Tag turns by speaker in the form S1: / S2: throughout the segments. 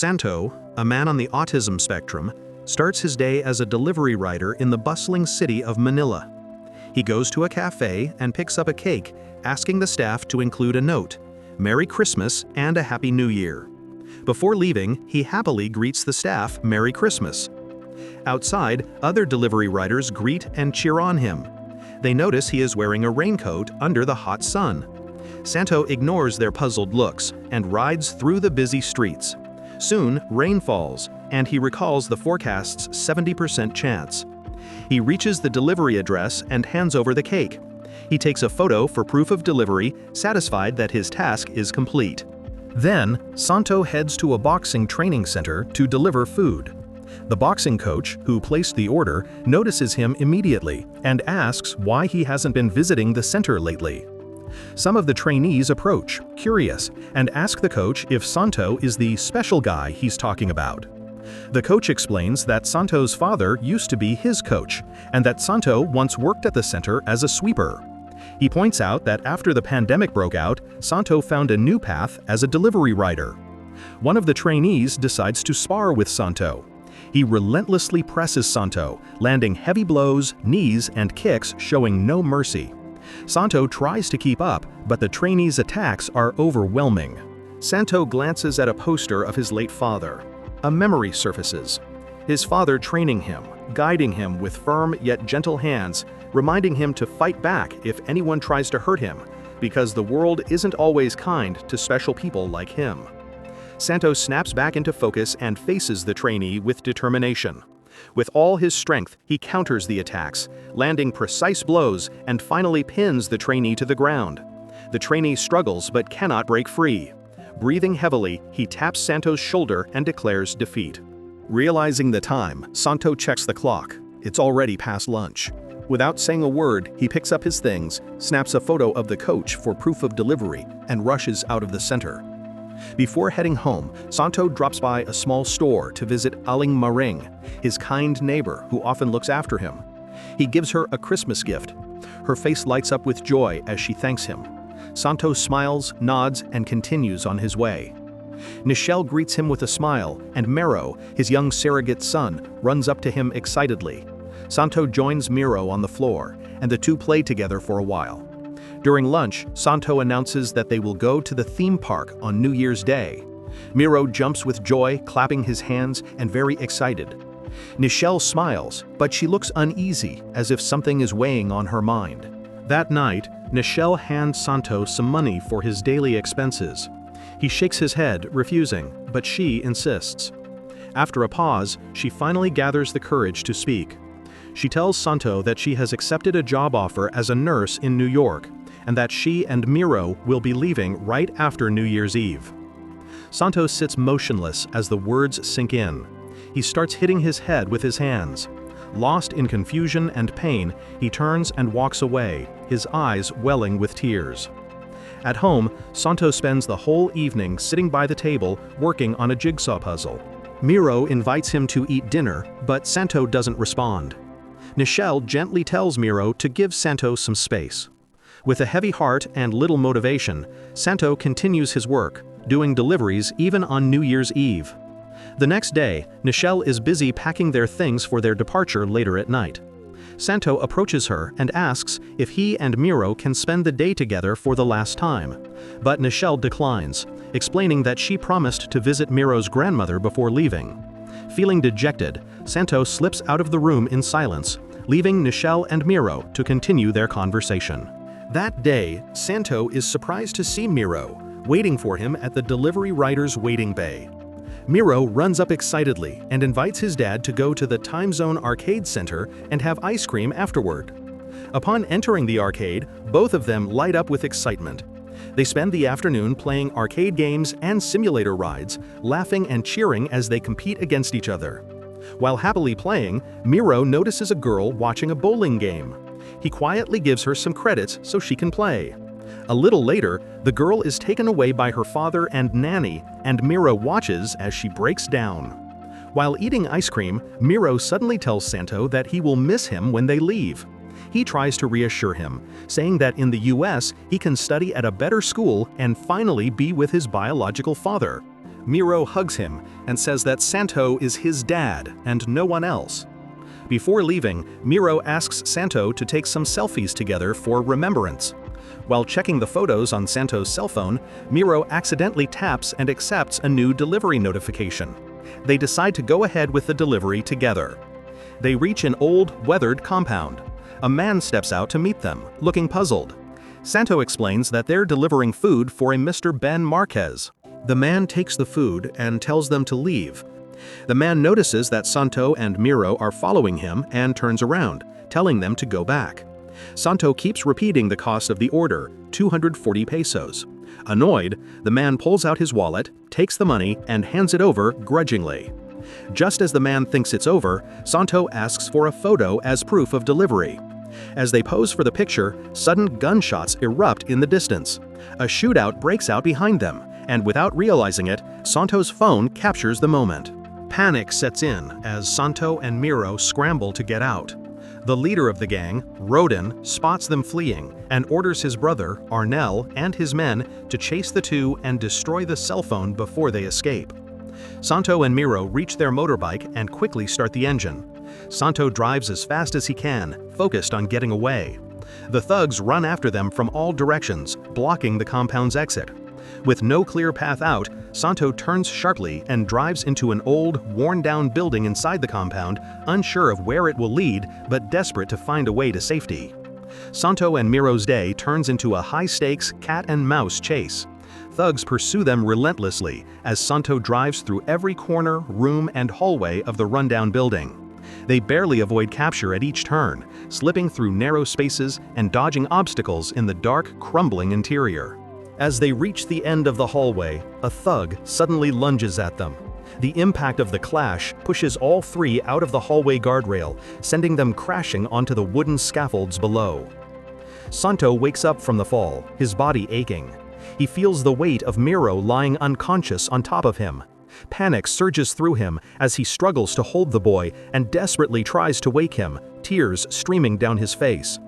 S1: Santo, a man on the autism spectrum, starts his day as a delivery rider in the bustling city of Manila. He goes to a cafe and picks up a cake, asking the staff to include a note, "Merry Christmas and a Happy New Year." Before leaving, he happily greets the staff, "Merry Christmas." Outside, other delivery riders greet and cheer on him. They notice he is wearing a raincoat under the hot sun. Santo ignores their puzzled looks and rides through the busy streets. Soon, rain falls, and he recalls the forecast's 70% chance. He reaches the delivery address and hands over the cake. He takes a photo for proof of delivery, satisfied that his task is complete. Then, Santo heads to a boxing training center to deliver food. The boxing coach, who placed the order, notices him immediately and asks why he hasn't been visiting the center lately. Some of the trainees approach, curious, and ask the coach if Santo is the special guy he's talking about. The coach explains that Santo's father used to be his coach, and that Santo once worked at the center as a sweeper. He points out that after the pandemic broke out, Santo found a new path as a delivery rider. One of the trainees decides to spar with Santo. He relentlessly presses Santo, landing heavy blows, knees, and kicks showing no mercy. Santo tries to keep up, but the trainee's attacks are overwhelming. Santo glances at a poster of his late father. A memory surfaces. His father training him, guiding him with firm yet gentle hands, reminding him to fight back if anyone tries to hurt him, because the world isn't always kind to special people like him. Santo snaps back into focus and faces the trainee with determination. With all his strength, he counters the attacks, landing precise blows and finally pins the trainee to the ground. The trainee struggles but cannot break free. Breathing heavily, he taps Santo's shoulder and declares defeat. Realizing the time, Santo checks the clock. It's already past lunch. Without saying a word, he picks up his things, snaps a photo of the coach for proof of delivery, and rushes out of the center. Before heading home, Santo drops by a small store to visit Aling Maring, his kind neighbor who often looks after him. He gives her a Christmas gift. Her face lights up with joy as she thanks him. Santo smiles, nods, and continues on his way. Nichelle greets him with a smile, and Miro, his young surrogate son, runs up to him excitedly. Santo joins Miro on the floor, and the two play together for a while. During lunch, Santo announces that they will go to the theme park on New Year's Day. Miro jumps with joy, clapping his hands and very excited. Nichelle smiles, but she looks uneasy, as if something is weighing on her mind. That night, Nichelle hands Santo some money for his daily expenses. He shakes his head, refusing, but she insists. After a pause, she finally gathers the courage to speak. She tells Santo that she has accepted a job offer as a nurse in New York, and that she and Miro will be leaving right after New Year's Eve. Santo sits motionless as the words sink in. He starts hitting his head with his hands. Lost in confusion and pain, he turns and walks away, his eyes welling with tears. At home, Santo spends the whole evening sitting by the table working on a jigsaw puzzle. Miro invites him to eat dinner, but Santo doesn't respond. Nichelle gently tells Miro to give Santo some space. With a heavy heart and little motivation, Santo continues his work, doing deliveries even on New Year's Eve. The next day, Nichelle is busy packing their things for their departure later at night. Santo approaches her and asks if he and Miro can spend the day together for the last time, but Nichelle declines, explaining that she promised to visit Miro's grandmother before leaving. Feeling dejected, Santo slips out of the room in silence, leaving Nichelle and Miro to continue their conversation. That day, Santo is surprised to see Miro, waiting for him at the delivery rider's waiting bay. Miro runs up excitedly and invites his dad to go to the Time Zone Arcade Center and have ice cream afterward. Upon entering the arcade, both of them light up with excitement. They spend the afternoon playing arcade games and simulator rides, laughing and cheering as they compete against each other. While happily playing, Miro notices a girl watching a bowling game. He quietly gives her some credits so she can play. A little later, the girl is taken away by her father and nanny, and Miro watches as she breaks down. While eating ice cream, Miro suddenly tells Santo that he will miss him when they leave. He tries to reassure him, saying that in the US he can study at a better school and finally be with his biological father. Miro hugs him and says that Santo is his dad and no one else. Before leaving, Miro asks Santo to take some selfies together for remembrance. While checking the photos on Santo's cell phone, Miro accidentally taps and accepts a new delivery notification. They decide to go ahead with the delivery together. They reach an old, weathered compound. A man steps out to meet them, looking puzzled. Santo explains that they're delivering food for a Mr. Ben Marquez. The man takes the food and tells them to leave. The man notices that Santo and Miro are following him and turns around, telling them to go back. Santo keeps repeating the cost of the order, 240 pesos. Annoyed, the man pulls out his wallet, takes the money, and hands it over grudgingly. Just as the man thinks it's over, Santo asks for a photo as proof of delivery. As they pose for the picture, sudden gunshots erupt in the distance. A shootout breaks out behind them, and without realizing it, Santo's phone captures the moment. Panic sets in as Santo and Miro scramble to get out. The leader of the gang, Rodin, spots them fleeing and orders his brother, Arnel, and his men to chase the two and destroy the cell phone before they escape. Santo and Miro reach their motorbike and quickly start the engine. Santo drives as fast as he can, focused on getting away. The thugs run after them from all directions, blocking the compound's exit. With no clear path out, Santo turns sharply and drives into an old, worn-down building inside the compound, unsure of where it will lead, but desperate to find a way to safety. Santo and Miro's day turns into a high-stakes cat-and-mouse chase. Thugs pursue them relentlessly as Santo drives through every corner, room, and hallway of the rundown building. They barely avoid capture at each turn, slipping through narrow spaces and dodging obstacles in the dark, crumbling interior. As they reach the end of the hallway, a thug suddenly lunges at them. The impact of the clash pushes all three out of the hallway guardrail, sending them crashing onto the wooden scaffolds below. Santo wakes up from the fall, his body aching. He feels the weight of Miro lying unconscious on top of him. Panic surges through him as he struggles to hold the boy and desperately tries to wake him, tears streaming down his face.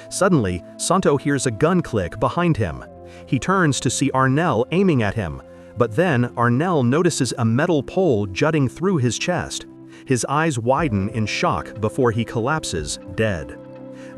S1: Suddenly, Santo hears a gun click behind him. He turns to see Arnel aiming at him, but then Arnel notices a metal pole jutting through his chest. His eyes widen in shock before he collapses, dead.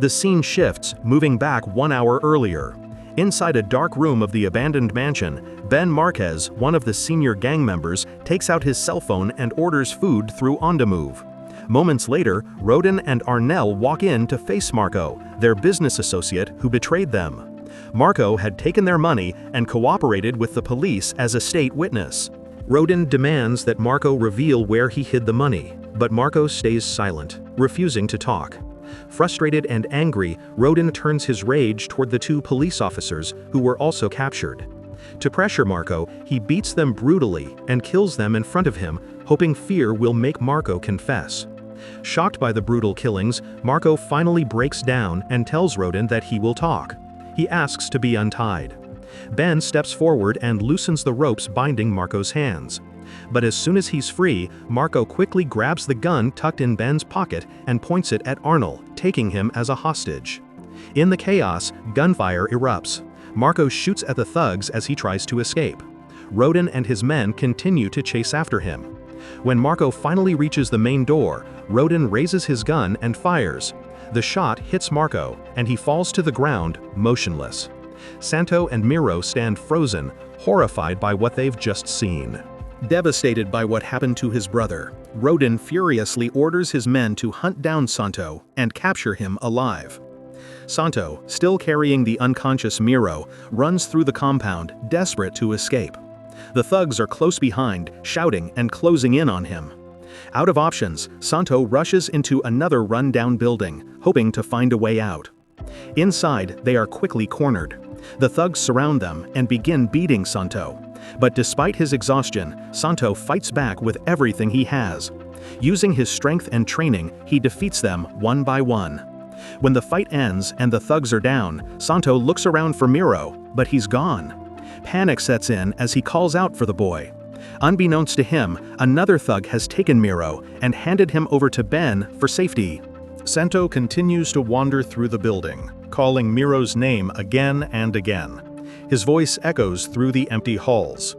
S1: The scene shifts, moving back 1 hour earlier. Inside a dark room of the abandoned mansion, Ben Marquez, one of the senior gang members, takes out his cell phone and orders food through OnDemove. Moments later, Rodin and Arnel walk in to face Marco, their business associate who betrayed them. Marco had taken their money and cooperated with the police as a state witness. Rodin demands that Marco reveal where he hid the money, but Marco stays silent, refusing to talk. Frustrated and angry, Rodin turns his rage toward the two police officers who were also captured. To pressure Marco, he beats them brutally and kills them in front of him, hoping fear will make Marco confess. Shocked by the brutal killings, Marco finally breaks down and tells Rodin that he will talk. He asks to be untied. Ben steps forward and loosens the ropes binding Marco's hands. But as soon as he's free, Marco quickly grabs the gun tucked in Ben's pocket and points it at Arnold, taking him as a hostage. In the chaos, gunfire erupts. Marco shoots at the thugs as he tries to escape. Rodin and his men continue to chase after him. When Marco finally reaches the main door, Rodin raises his gun and fires. The shot hits Marco, and he falls to the ground, motionless. Santo and Miro stand frozen, horrified by what they've just seen. Devastated by what happened to his brother, Rodin furiously orders his men to hunt down Santo and capture him alive. Santo, still carrying the unconscious Miro, runs through the compound, desperate to escape. The thugs are close behind, shouting and closing in on him. Out of options, Santo rushes into another run-down building, hoping to find a way out. Inside, they are quickly cornered. The thugs surround them and begin beating Santo. But despite his exhaustion, Santo fights back with everything he has. Using his strength and training, he defeats them one by one. When the fight ends and the thugs are down, Santo looks around for Miro, but he's gone. Panic sets in as he calls out for the boy. Unbeknownst to him, another thug has taken Miro and handed him over to Ben for safety. Santo continues to wander through the building, calling Miro's name again and again. His voice echoes through the empty halls.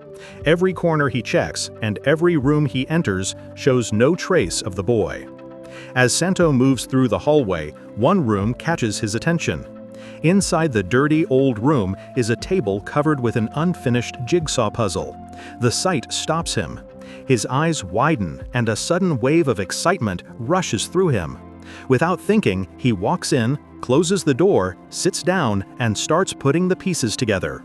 S1: Every corner he checks and every room he enters shows no trace of the boy. As Santo moves through the hallway, one room catches his attention. Inside the dirty old room is a table covered with an unfinished jigsaw puzzle. The sight stops him. His eyes widen and a sudden wave of excitement rushes through him. Without thinking, he walks in, closes the door, sits down, and starts putting the pieces together.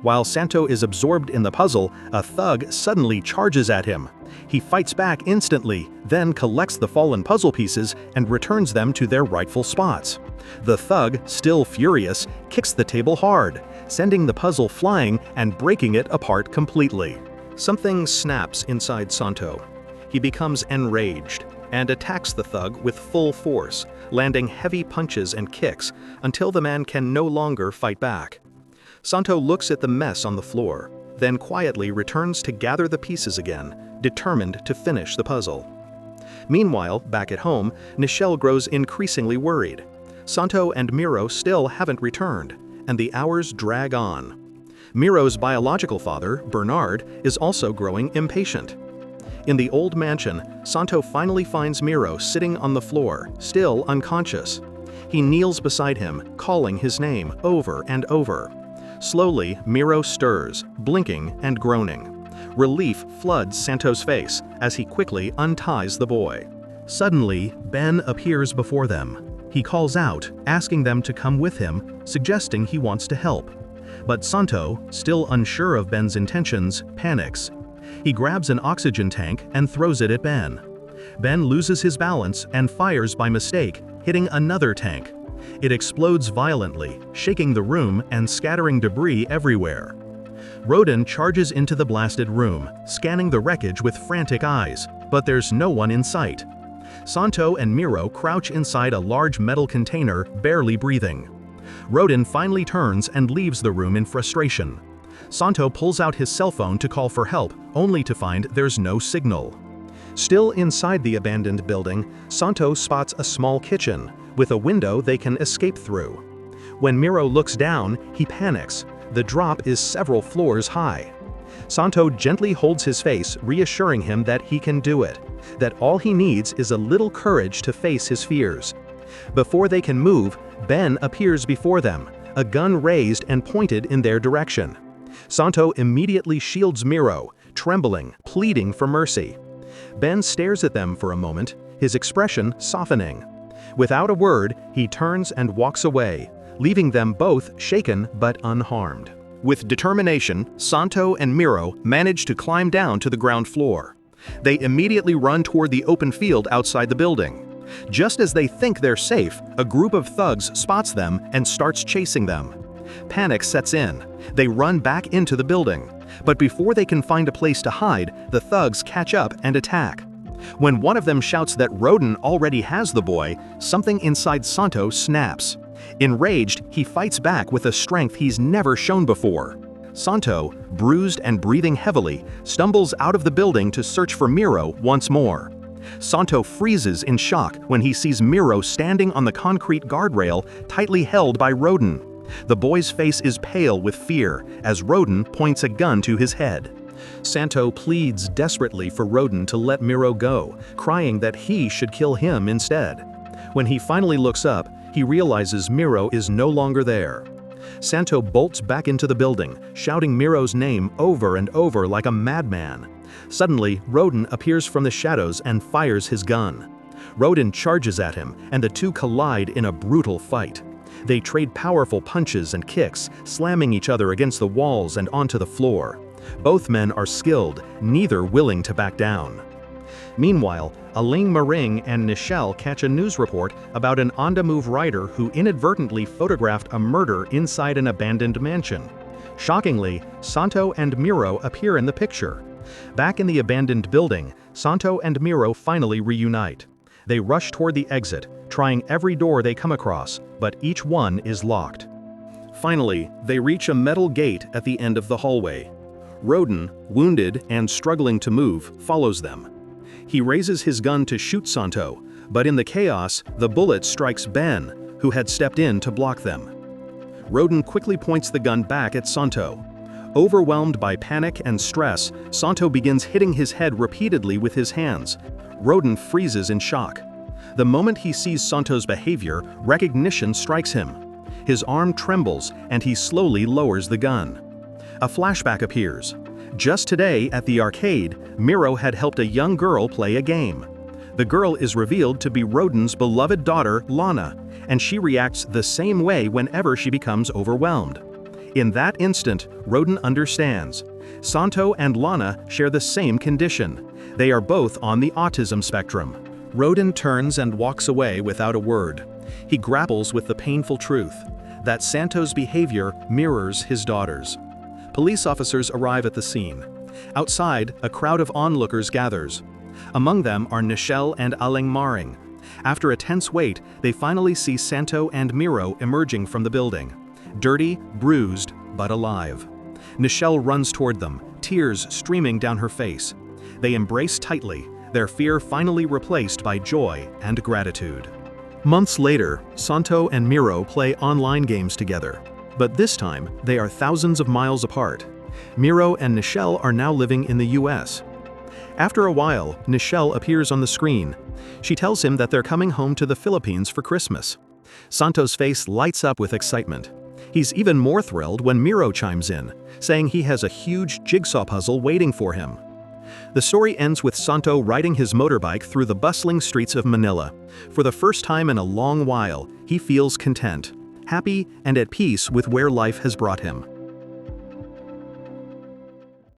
S1: While Santo is absorbed in the puzzle, a thug suddenly charges at him. He fights back instantly, then collects the fallen puzzle pieces and returns them to their rightful spots. The thug, still furious, kicks the table hard, sending the puzzle flying and breaking it apart completely. Something snaps inside Santo. He becomes enraged and attacks the thug with full force, landing heavy punches and kicks until the man can no longer fight back. Santo looks at the mess on the floor, then quietly returns to gather the pieces again, determined to finish the puzzle. Meanwhile, back at home, Nichelle grows increasingly worried. Santo and Miro still haven't returned, and the hours drag on. Miro's biological father, Bernard, is also growing impatient. In the old mansion, Santo finally finds Miro sitting on the floor, still unconscious. He kneels beside him, calling his name over and over. Slowly, Miro stirs, blinking and groaning. Relief floods Santo's face as he quickly unties the boy. Suddenly, Ben appears before them. He calls out, asking them to come with him, suggesting he wants to help. But Santo, still unsure of Ben's intentions, panics. He grabs an oxygen tank and throws it at Ben. Ben loses his balance and fires by mistake, hitting another tank. It explodes violently, shaking the room and scattering debris everywhere. Roden charges into the blasted room, scanning the wreckage with frantic eyes, but there's no one in sight. Santo and Miro crouch inside a large metal container, barely breathing. Roden finally turns and leaves the room in frustration. Santo pulls out his cell phone to call for help, only to find there's no signal. Still inside the abandoned building, Santo spots a small kitchen, with a window they can escape through. When Miro looks down, he panics. The drop is several floors high. Santo gently holds his face, reassuring him that he can do it, that all he needs is a little courage to face his fears. Before they can move, Ben appears before them, a gun raised and pointed in their direction. Santo immediately shields Miro, trembling, pleading for mercy. Ben stares at them for a moment, his expression softening. Without a word, he turns and walks away, leaving them both shaken but unharmed. With determination, Santo and Miro manage to climb down to the ground floor. They immediately run toward the open field outside the building. Just as they think they're safe, a group of thugs spots them and starts chasing them. Panic sets in. They run back into the building. But before they can find a place to hide, the thugs catch up and attack. When one of them shouts that Roden already has the boy, something inside Santo snaps. Enraged, he fights back with a strength he's never shown before. Santo, bruised and breathing heavily, stumbles out of the building to search for Miro once more. Santo freezes in shock when he sees Miro standing on the concrete guardrail, tightly held by Roden. The boy's face is pale with fear as Roden points a gun to his head. Santo pleads desperately for Roden to let Miro go, crying that he should kill him instead. When he finally looks up, he realizes Miro is no longer there. Santo bolts back into the building, shouting Miro's name over and over like a madman. Suddenly, Roden appears from the shadows and fires his gun. Roden charges at him, and the two collide in a brutal fight. They trade powerful punches and kicks, slamming each other against the walls and onto the floor. Both men are skilled, neither willing to back down. Meanwhile, Aling Maring and Nichelle catch a news report about an on-the-move writer who inadvertently photographed a murder inside an abandoned mansion. Shockingly, Santo and Miro appear in the picture. Back in the abandoned building, Santo and Miro finally reunite. They rush toward the exit, trying every door they come across, but each one is locked. Finally, they reach a metal gate at the end of the hallway. Roden, wounded and struggling to move, follows them. He raises his gun to shoot Santo, but in the chaos, the bullet strikes Ben, who had stepped in to block them. Roden quickly points the gun back at Santo. Overwhelmed by panic and stress, Santo begins hitting his head repeatedly with his hands. Rodin freezes in shock. The moment he sees Santo's behavior, recognition strikes him. His arm trembles, and he slowly lowers the gun. A flashback appears. Just today, at the arcade, Miro had helped a young girl play a game. The girl is revealed to be Rodin's beloved daughter, Lana, and she reacts the same way whenever she becomes overwhelmed. In that instant, Rodin understands. Santo and Lana share the same condition. They are both on the autism spectrum. Rodin turns and walks away without a word. He grapples with the painful truth that Santo's behavior mirrors his daughter's. Police officers arrive at the scene. Outside, a crowd of onlookers gathers. Among them are Nichelle and Aling Maring. After a tense wait, they finally see Santo and Miro emerging from the building. Dirty, bruised, but alive. Nichelle runs toward them, tears streaming down her face. They embrace tightly, their fear finally replaced by joy and gratitude. Months later, Santo and Miro play online games together. But this time, they are thousands of miles apart. Miro and Nichelle are now living in the US. After a while, Nichelle appears on the screen. She tells him that they're coming home to the Philippines for Christmas. Santo's face lights up with excitement. He's even more thrilled when Miro chimes in, saying he has a huge jigsaw puzzle waiting for him. The story ends with Santo riding his motorbike through the bustling streets of Manila. For the first time in a long while, he feels content, happy and at peace with where life has brought him.